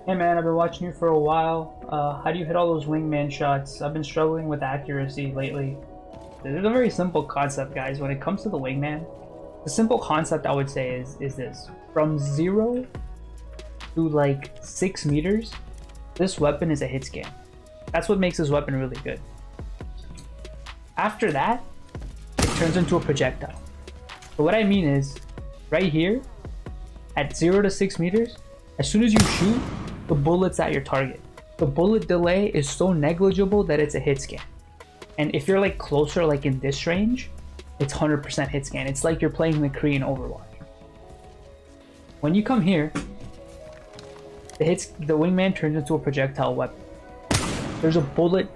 Hey man, I've been watching you for a while. How do you hit all those wingman shots? I've been struggling with accuracy lately. There's a very simple concept, guys. When it comes to the wingman, the simple concept I would say is this. From 0 to like 6 meters, this weapon is a hit scan. That's what makes this weapon really good. After that, it turns into a projectile. So what I mean is, right here, at 0 to 6 meters, as soon as you shoot, the bullet's at your target. The bullet delay is so negligible that it's a hit scan. And if you're like closer, like in this range, it's 100% hit scan. It's like you're playing the Korean Overwatch. When you come here, the wingman turns into a projectile weapon. There's a bullet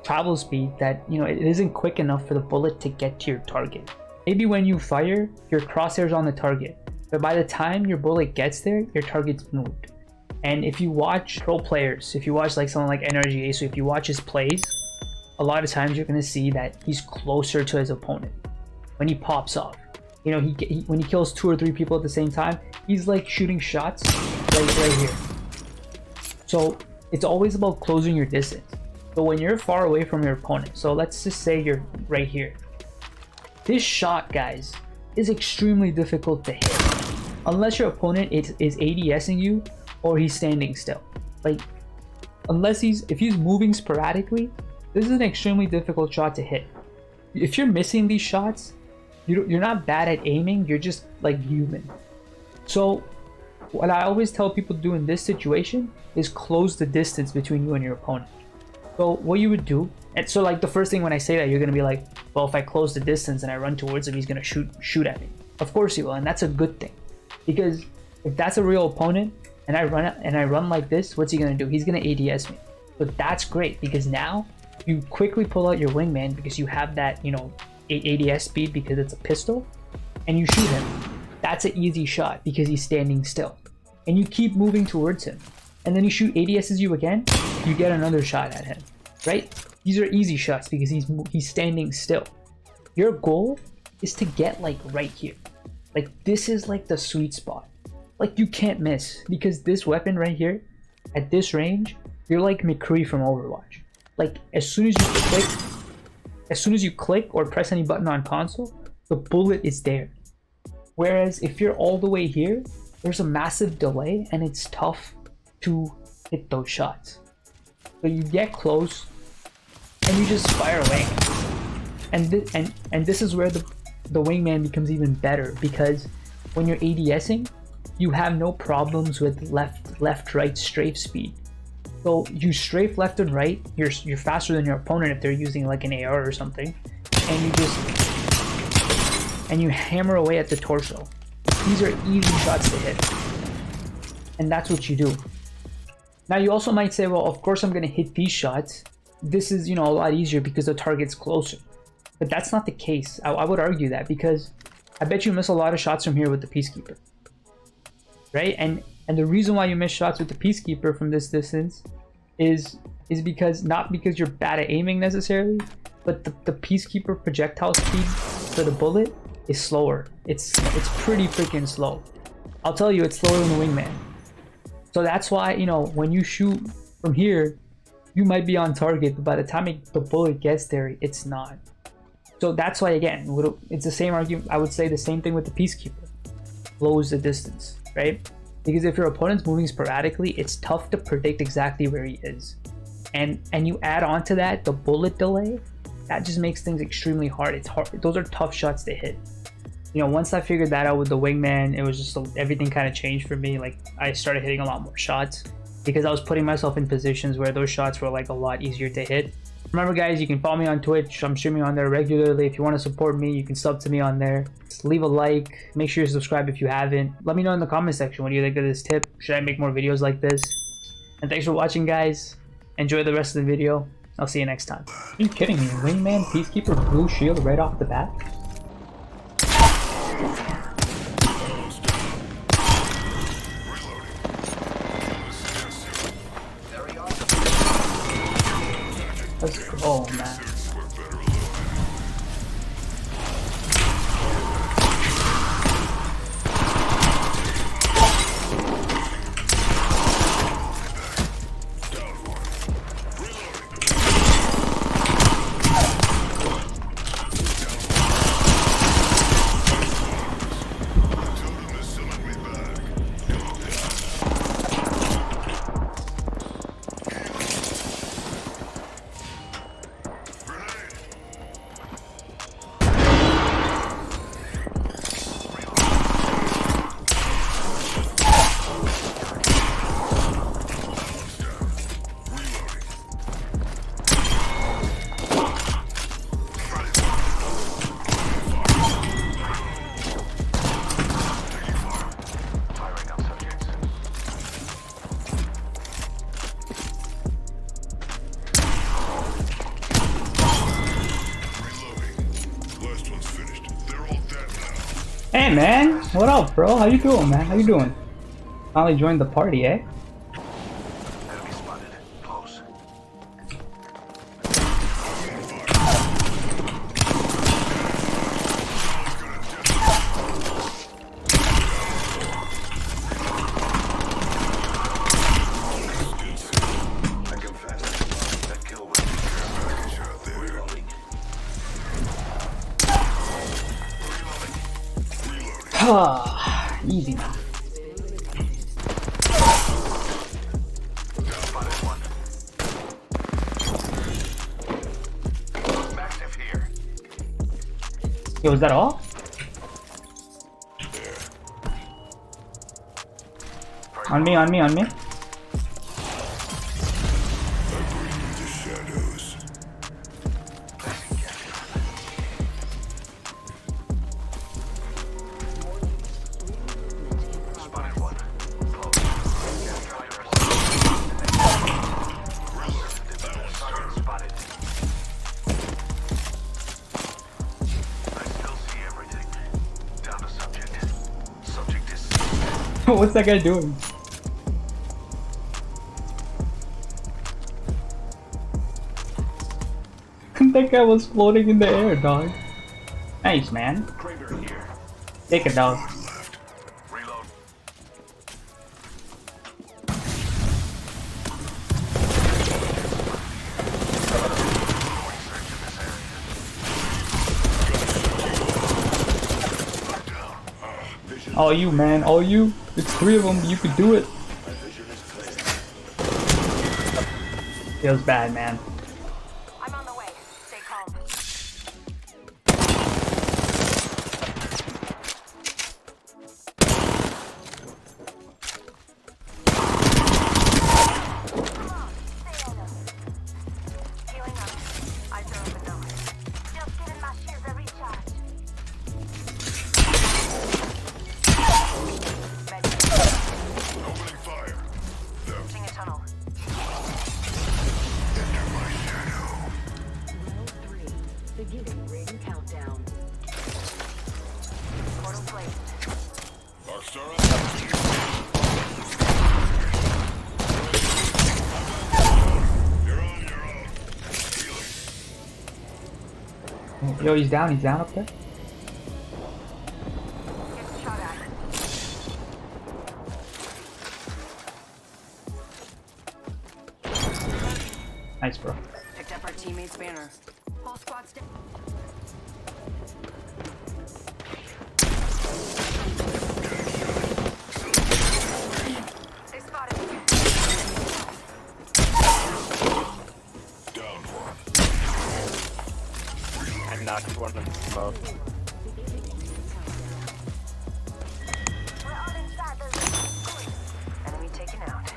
travel speed that, it isn't quick enough for the bullet to get to your target. Maybe when you fire, your crosshair's on the target, but by the time your bullet gets there, your target's moved. And if you watch pro players, if you watch like someone like NRGA, so if you watch his plays, a lot of times you're going to see that he's closer to his opponent when he pops off. When he kills 2 or 3 people at the same time, he's like shooting shots right here. So it's always about closing your distance. But when you're far away from your opponent, so let's just say you're right here, this shot, guys, is extremely difficult to hit unless your opponent is ADSing you or he's standing still. Like, if he's moving sporadically, this is an extremely difficult shot to hit. If you're missing these shots, you're not bad at aiming, you're just like human. So what I always tell people to do in this situation is close the distance between you and your opponent. So what you would do, and so like the first thing when I say that, you're gonna be like, well, if I close the distance and I run towards him, he's gonna shoot at me. Of course he will, and that's a good thing, because if that's a real opponent and I run like this, what's he gonna do? He's gonna ADS me. But that's great, because now you quickly pull out your wingman because you have that, ADS speed because it's a pistol, and you shoot him. That's an easy shot because he's standing still, and you keep moving towards him, and then you shoot ADSs you again, you get another shot at him, right? These are easy shots because he's standing still. Your goal is to get like right here. Like, this is like the sweet spot. Like, you can't miss, because this weapon right here, at this range, you're like McCree from Overwatch. Like, as soon as you click or press any button on console, the bullet is there. Whereas if you're all the way here, there's a massive delay and it's tough to hit those shots. So you get close and you just fire away. And this is where the wingman becomes even better, because when you're ADSing, you have no problems with left right strafe speed. So you strafe left and right, you're faster than your opponent if they're using like an AR or something, and you hammer away at the torso. These are easy shots to hit, and that's what you do. Now you also might say, well, of course I'm going to hit these shots. This is, a lot easier because the target's closer. But that's not the case. I would argue that, because I bet you miss a lot of shots from here with the Peacekeeper, right? And the reason why you miss shots with the Peacekeeper from this distance is because, not because you're bad at aiming necessarily, but the Peacekeeper projectile speed for the bullet is slower. It's pretty freaking slow. I'll tell you, it's slower than the wingman. So that's why, when you shoot from here, you might be on target, but by the time the bullet gets there, it's not. So that's why, again, it's the same argument. I would say the same thing with the Peacekeeper. Close the distance, right? Because if your opponent's moving sporadically, it's tough to predict exactly where he is. And you add on to that the bullet delay, that just makes things extremely hard. It's hard. Those are tough shots to hit. Once I figured that out with the wingman, it was just everything kind of changed for me. Like, I started hitting a lot more shots because I was putting myself in positions where those shots were like a lot easier to hit. Remember, guys, you can follow me on Twitch. I'm streaming on there regularly. If you want to support me, you can sub to me on there. Just leave a like. Make sure you subscribe if you haven't. Let me know in the comment section what do you think of this tip. Should I make more videos like this? And thanks for watching, guys. Enjoy the rest of the video. I'll see you next time. Are you kidding me? Wingman, Peacekeeper, blue shield right off the bat? Let's go, man. What up, bro? How you doing, man? How you doing? Finally joined the party, eh? Enemy spotted. Close. I confess, that kill was package out there. Reloading. Ah, easy. Spotted one. Massive here. Yo, is that all? On me, on me, on me. The shadows. Spotted one. Close. Spotted. I still see everything. Down to subject. Subject is What's that guy doing? That guy was floating in the air, dog. Nice, man. crater here. Take it, dog. Left. Reload. All you, man. All you. It's 3 of them. You could do it. Feels bad, man. I'm on the way. Stay calm. Come on, stay on us. Healing up. Eyes are open now. Just giving my shields a recharge. Opening fire. Reaching a tunnel. Enter my shadow. Round 3. Beginning ring countdown. Portal placed. Darkstar You're on your own. Healing. Yo, he's down. He's down up there. Getting shot at. Nice, bro. Picked up our teammate's banner. Whole squad's down. They spotted me. Down one. I knocked one of them both. We're all inside the ring. Enemy taken out.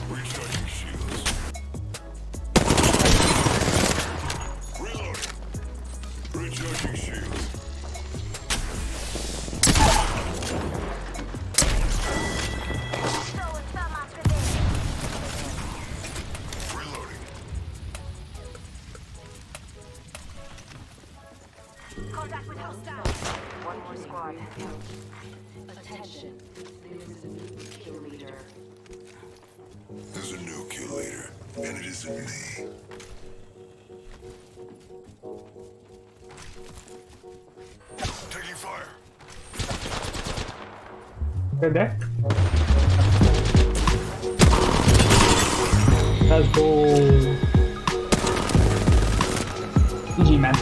Recharging shields. Reloading. Recharging shields. Throwing some after this. Reloading. Contact with hostile. One more squad. Attention. There's a new kill leader. There's a new kill leader, and it isn't me. Taking fire. They're there. Let's go. GG, man.